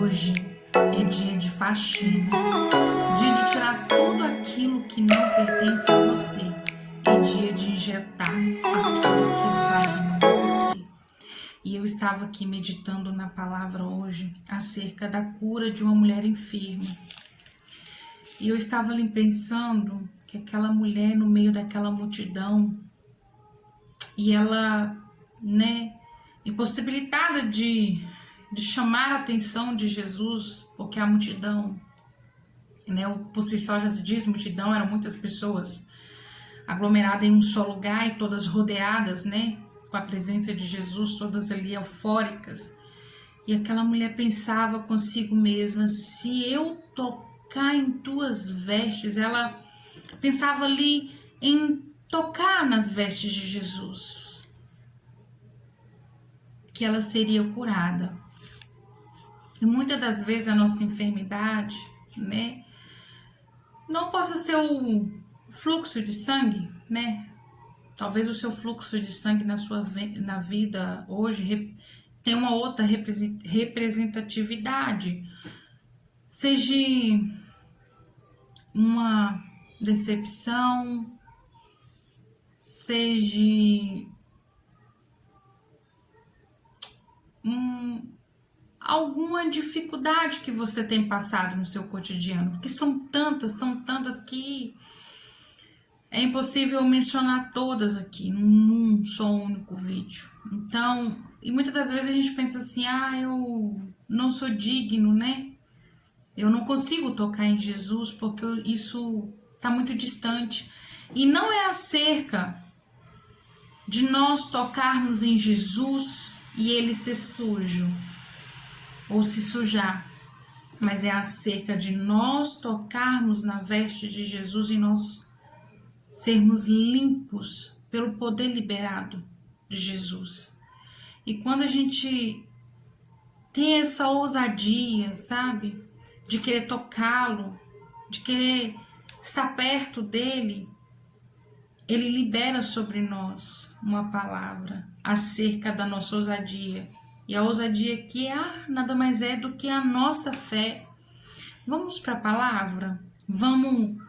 Hoje é dia de faxina, dia de tirar tudo aquilo que não pertence a você, é dia de injetar aquilo que vai renovar você. E eu estava aqui meditando na palavra hoje acerca da cura de uma mulher enferma. E eu estava ali pensando que aquela mulher no meio daquela multidão, e ela, impossibilitada de chamar a atenção de Jesus, porque a multidão, por si só já se diz, multidão, eram muitas pessoas aglomeradas em um só lugar e todas rodeadas, com a presença de Jesus, todas ali eufóricas. E aquela mulher pensava consigo mesma: se eu tocar em tuas vestes, ela pensava ali em tocar nas vestes de Jesus, que ela seria curada. E muitas das vezes a nossa enfermidade, não possa ser o fluxo de sangue, Talvez o seu fluxo de sangue na vida hoje tenha uma outra representatividade. Seja uma decepção, seja alguma dificuldade que você tem passado no seu cotidiano, porque são tantas que é impossível mencionar todas aqui num só único vídeo. Então, e muitas das vezes a gente pensa assim: eu não sou digno, eu não consigo tocar em Jesus porque isso está muito distante. E não é acerca de nós tocarmos em Jesus e ele ser sujo ou se sujar, mas é acerca de nós tocarmos na veste de Jesus e nós sermos limpos pelo poder liberado de Jesus. E quando a gente tem essa ousadia, de querer tocá-lo, de querer estar perto dele, ele libera sobre nós uma palavra acerca da nossa ousadia. E a ousadia aqui nada mais é do que a nossa fé. Vamos para a palavra? Vamos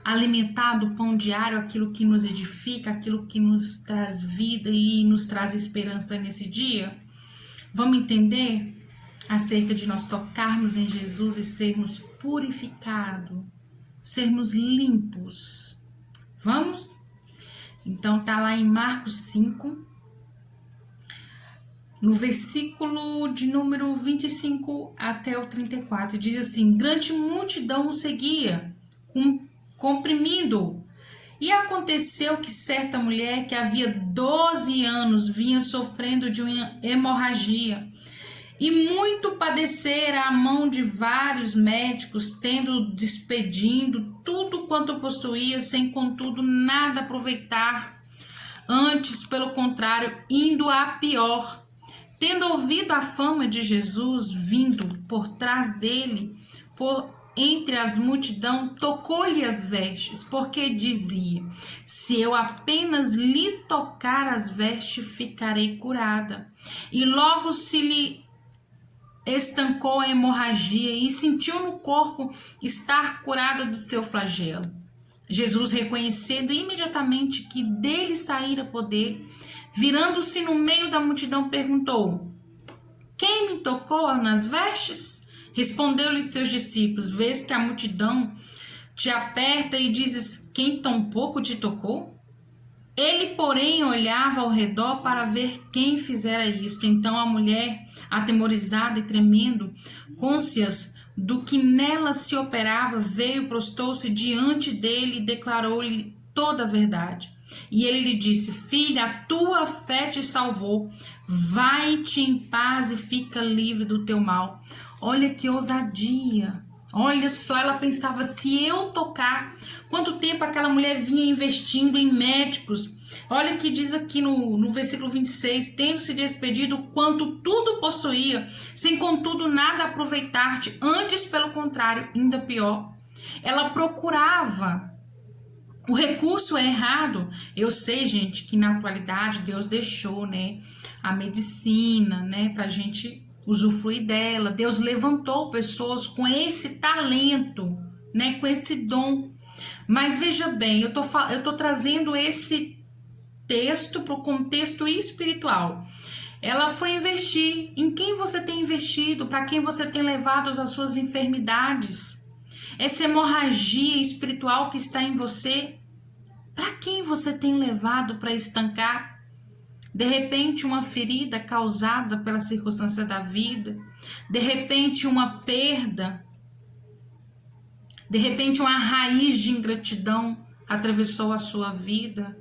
alimentar do pão diário aquilo que nos edifica, aquilo que nos traz vida e nos traz esperança nesse dia? Vamos entender acerca de nós tocarmos em Jesus e sermos purificados, sermos limpos. Vamos? Então tá lá em Marcos 5, no versículo de número 25 até o 34, diz assim: grande multidão o seguia, comprimindo-o. E aconteceu que certa mulher que havia 12 anos vinha sofrendo de uma hemorragia e muito padecera à mão de vários médicos, despedindo tudo quanto possuía, sem contudo nada aproveitar, antes pelo contrário, indo a pior. Tendo ouvido a fama de Jesus vindo por trás dele, por entre as multidão, tocou-lhe as vestes, porque dizia: se eu apenas lhe tocar as vestes, ficarei curada. E logo se lhe estancou a hemorragia e sentiu no corpo estar curada do seu flagelo. Jesus, reconhecendo imediatamente que dele saíra poder, virando-se no meio da multidão, perguntou: quem me tocou nas vestes? Respondeu-lhe seus discípulos: vês que a multidão te aperta e dizes: quem tão pouco te tocou? Ele, porém, olhava ao redor para ver quem fizera isto. Então a mulher, atemorizada e tremendo, cônscias do que nela se operava, veio, prostou-se diante dele e declarou-lhe toda a verdade. E ele lhe disse: filha, a tua fé te salvou, vai-te em paz e fica livre do teu mal. Olha que ousadia, olha só, ela pensava: se eu tocar, quanto tempo aquela mulher vinha investindo em médicos. Olha que diz aqui no versículo 26, tendo-se despedido quanto tudo possuía, sem contudo nada aproveitar-te, antes pelo contrário, ainda pior. Ela procurava. O recurso é errado. Eu sei, gente, que na atualidade Deus deixou, a medicina, pra gente usufruir dela. Deus levantou pessoas com esse talento, né, com esse dom. Mas veja bem, eu tô trazendo esse texto para o contexto espiritual. Ela foi investir. Em quem você tem investido? Para quem você tem levado as suas enfermidades? Essa hemorragia espiritual que está em você, para quem você tem levado para estancar? De repente, uma ferida causada pela circunstância da vida, de repente, uma perda, de repente, uma raiz de ingratidão atravessou a sua vida.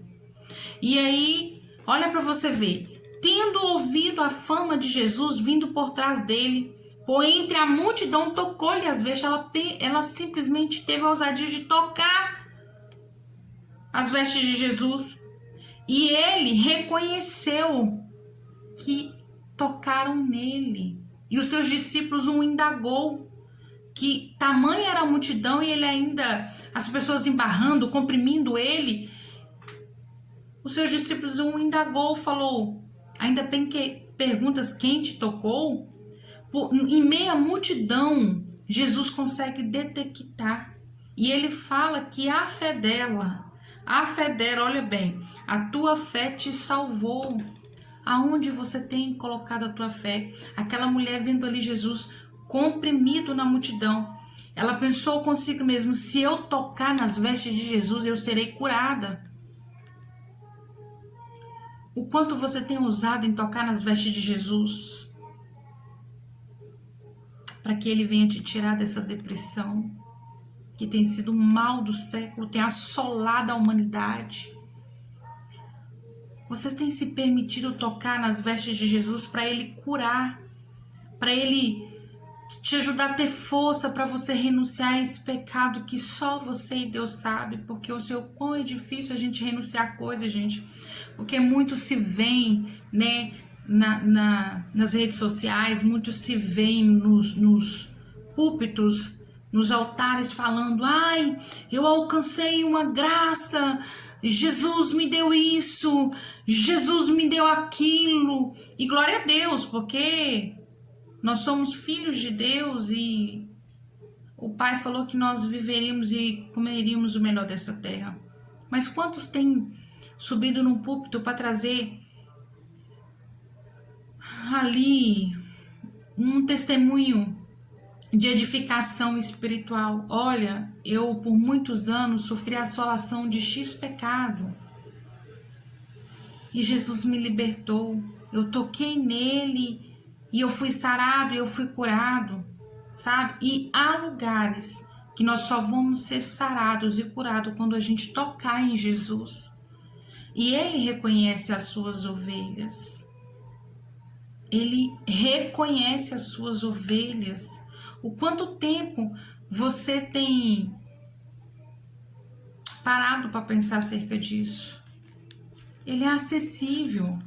E aí, olha para você ver, tendo ouvido a fama de Jesus vindo por trás dele, por entre a multidão, tocou-lhe as vestes. Ela simplesmente teve a ousadia de tocar as vestes de Jesus. E ele reconheceu que tocaram nele. E os seus discípulos o indagou, que tamanha era a multidão e ele ainda, as pessoas embarrando, comprimindo ele. Os seus discípulos o indagou, falou, ainda bem que perguntas quem te tocou? Em meio à multidão, Jesus consegue detectar. E ele fala que a fé dela, olha bem, a tua fé te salvou. Aonde você tem colocado a tua fé? Aquela mulher vendo ali Jesus comprimido na multidão, ela pensou consigo mesma, se eu tocar nas vestes de Jesus, eu serei curada. O quanto você tem usado em tocar nas vestes de Jesus, para que ele venha te tirar dessa depressão, que tem sido o mal do século, tem assolado a humanidade. Você tem se permitido tocar nas vestes de Jesus para ele curar, para ele te ajudar a ter força para você renunciar a esse pecado que só você e Deus sabe, porque eu sei o quão é difícil a gente renunciar a coisas, gente, porque muito se vem, né, nas redes sociais, muito se vem nos púlpitos, nos altares falando, ai, eu alcancei uma graça, Jesus me deu isso, Jesus me deu aquilo, e glória a Deus, porque nós somos filhos de Deus e o Pai falou que nós viveríamos e comeríamos o melhor dessa terra. Mas quantos têm subido num púlpito para trazer ali um testemunho de edificação espiritual? Olha, eu por muitos anos sofri a assolação de X pecado e Jesus me libertou. Eu toquei nele e eu fui sarado e eu fui curado, sabe? E há lugares que nós só vamos ser sarados e curados quando a gente tocar em Jesus. E ele reconhece as suas ovelhas. Ele reconhece as suas ovelhas. O quanto tempo você tem parado para pensar acerca disso? Ele é acessível.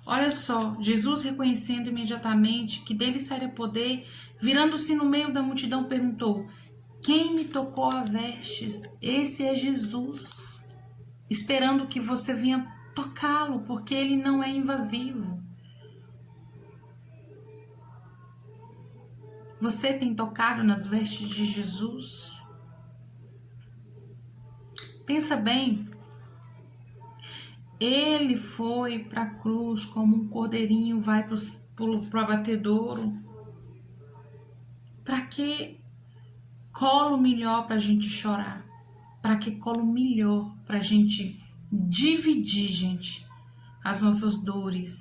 Olha só, Jesus reconhecendo imediatamente que dele sairia poder, virando-se no meio da multidão, perguntou, quem me tocou a vestes? Esse é Jesus, esperando que você venha tocá-lo, porque ele não é invasivo. Você tem tocado nas vestes de Jesus? Pensa bem. Ele foi para a cruz como um cordeirinho vai para o abatedouro. Para que colo melhor para a gente chorar? Para que colo melhor para a gente dividir, gente, as nossas dores?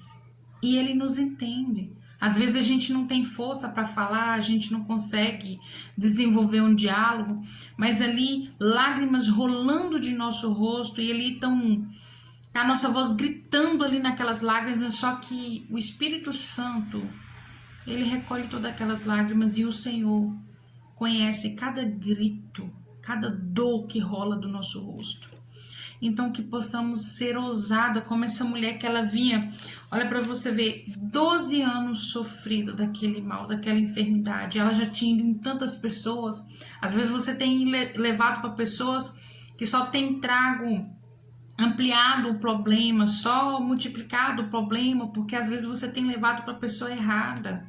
E ele nos entende. Às vezes a gente não tem força para falar, a gente não consegue desenvolver um diálogo, mas ali lágrimas rolando de nosso rosto e ali tá a nossa voz gritando ali naquelas lágrimas, só que o Espírito Santo, ele recolhe todas aquelas lágrimas e o Senhor conhece cada grito, cada dor que rola do nosso rosto. Então que possamos ser ousada como essa mulher que ela vinha, olha para você ver, 12 anos sofrido daquele mal, daquela enfermidade. Ela já tinha ido em tantas pessoas. Às vezes você tem levado para pessoas que só tem trago ampliado o problema, só multiplicado o problema, porque às vezes você tem levado para a pessoa errada.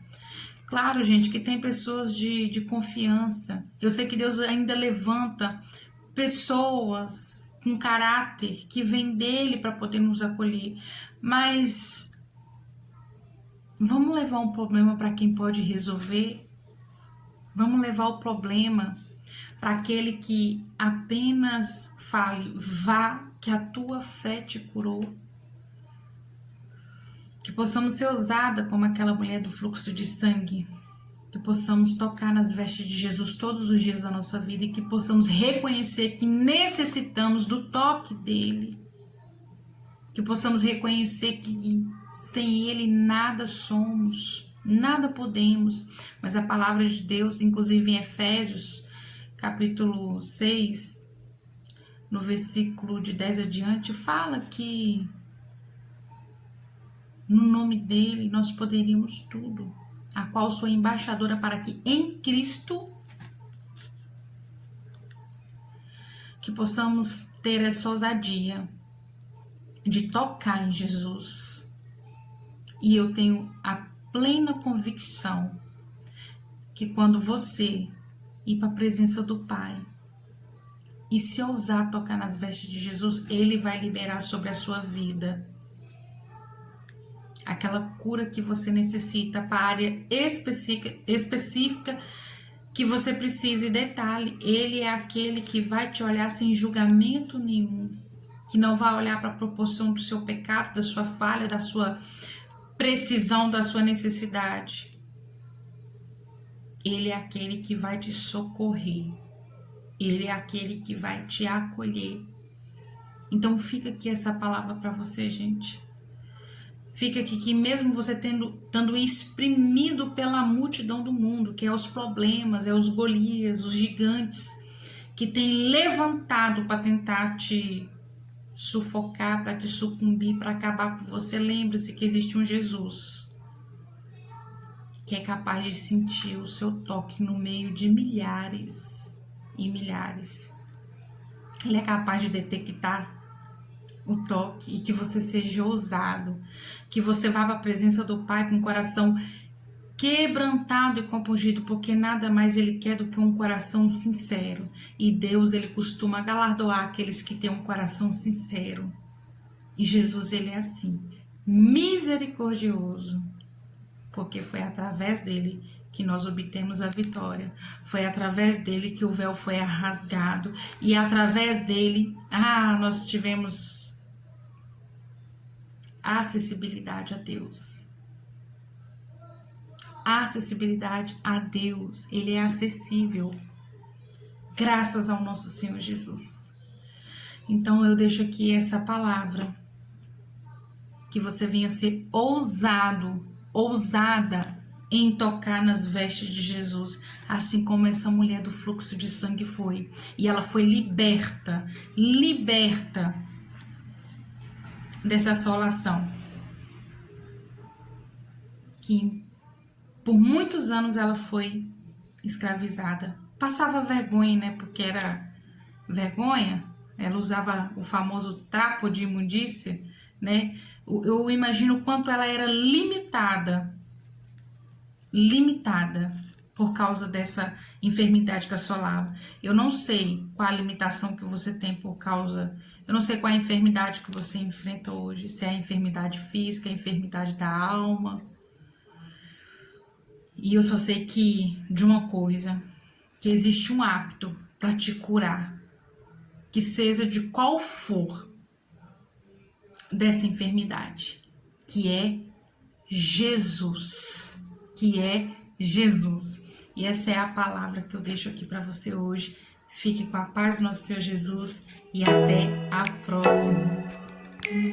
Claro, gente, que tem pessoas de confiança. Eu sei que Deus ainda levanta pessoas com caráter que vêm dele para poder nos acolher. Mas vamos levar um problema para quem pode resolver? Vamos levar o problema para aquele que apenas fale: vá, que a tua fé te curou. Que possamos ser ousada como aquela mulher do fluxo de sangue. Que possamos tocar nas vestes de Jesus todos os dias da nossa vida e que possamos reconhecer que necessitamos do toque dele. Que possamos reconhecer que sem ele nada somos, nada podemos. Mas a palavra de Deus, inclusive em Efésios, capítulo 6, no versículo de 10 adiante, fala que no nome dele nós poderíamos tudo, a qual sou embaixadora para que em Cristo que possamos ter essa ousadia de tocar em Jesus. E eu tenho a plena convicção que quando você ir para a presença do Pai e se ousar tocar nas vestes de Jesus, ele vai liberar sobre a sua vida aquela cura que você necessita para a área específica que você precisa. E detalhe, ele é aquele que vai te olhar sem julgamento nenhum, que não vai olhar para a proporção do seu pecado, da sua falha, da sua precisão, da sua necessidade. Ele é aquele que vai te socorrer, ele é aquele que vai te acolher. Então fica aqui essa palavra para você, gente. Fica aqui que mesmo você estando exprimido pela multidão do mundo, que é os problemas, é os Golias, os gigantes, que tem levantado para tentar te sufocar, para te sucumbir, para acabar com você, lembre-se que existe um Jesus que é capaz de sentir o seu toque no meio de milhares e milhares. Ele é capaz de detectar o toque e que você seja ousado, que você vá para a presença do Pai com o coração quebrantado e compungido, porque nada mais ele quer do que um coração sincero. E Deus, ele costuma galardoar aqueles que têm um coração sincero. E Jesus, ele é assim, misericordioso, porque foi através dele que nós obtemos a vitória. Foi através dele que o véu foi rasgado. E através dele, nós tivemos a acessibilidade a Deus. A acessibilidade a Deus. Ele é acessível. Graças ao nosso Senhor Jesus. Então eu deixo aqui essa palavra. Que você venha ser ousado, ousada em tocar nas vestes de Jesus, assim como essa mulher do fluxo de sangue foi. E ela foi liberta dessa assolação. Que por muitos anos ela foi escravizada. Passava vergonha, né? Porque era vergonha. Ela usava o famoso trapo de imundícia, né? Eu imagino o quanto ela era limitada por causa dessa enfermidade que assolava. Eu não sei qual a limitação que você tem por causa... Eu não sei qual a enfermidade que você enfrenta hoje. Se é a enfermidade física, a enfermidade da alma. E eu só sei de uma coisa, que existe um hábito para te curar, que seja de qual for dessa enfermidade, que é Jesus. E essa é a palavra que eu deixo aqui para você hoje. Fique com a paz do nosso Senhor Jesus e até a próxima.